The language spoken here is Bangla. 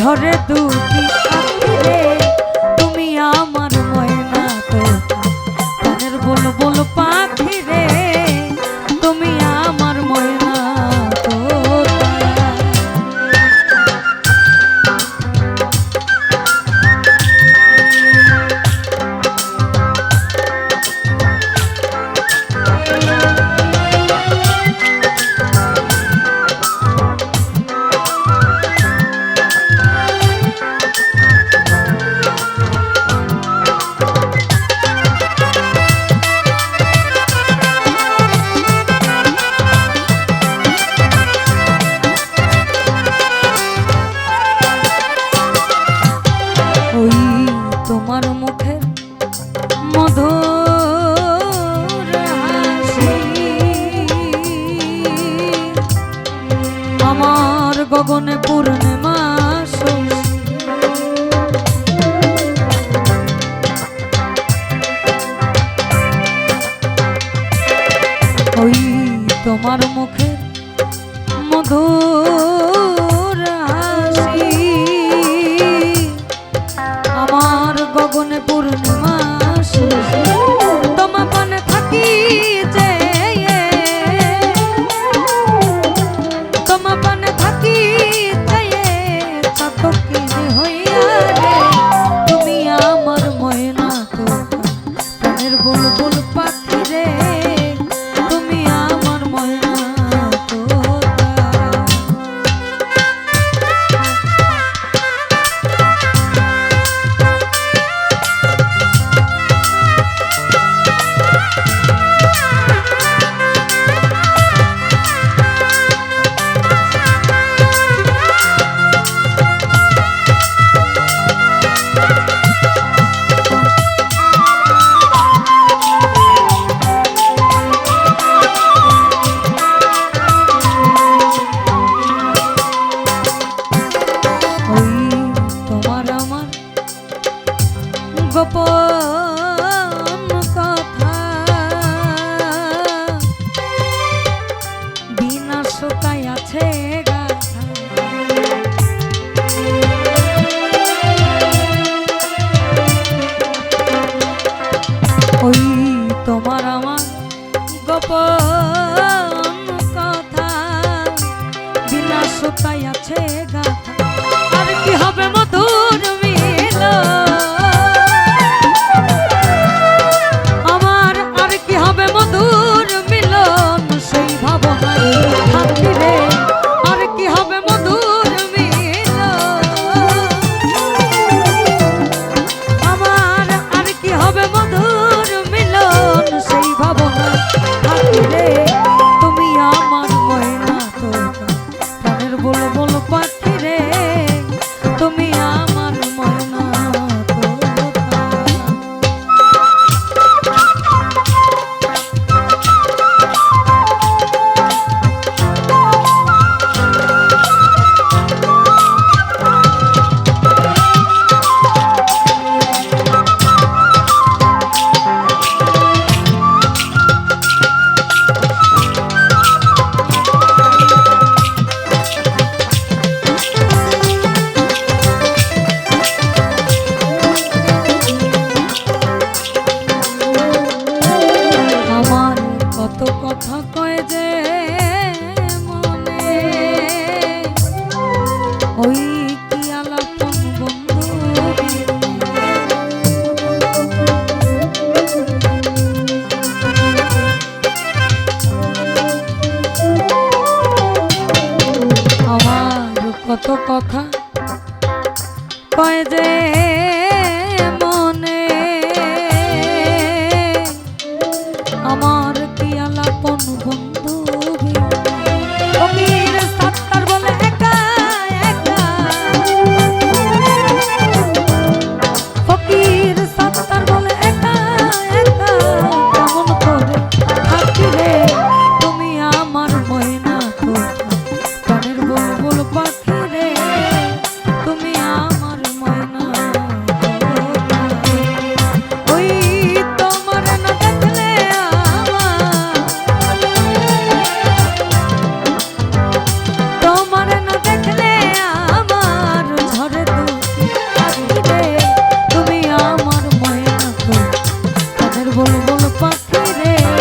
ঝরে দুটি আঁখি রে তুমি আমার ময়না তোতা প্রাণের বুলবুল পাখি রে তুমি আমার ময়না তোতা। তোমার মুখে মধুর হাসি আমার গগনে পূর্ণিমা ওই তোমার মুখে মধুর হাসি আমার গগনে পূর্ণিমা তোমা পানে থাকি যে তোমা পানে থাকি চাতকি হইয়া রে তুমি আমার ময়না তোতা প্রাণের বুলবুল পাখি রে তুমি আমার ময়না তোতা। গোপন কথা বিনা শুকাই আছে গাথা ওই তোমার আমার গোপন কথা বিনা শুকাই আছে গাথা আর কি হবে মধুর মিলন বুলবুল পাখি রে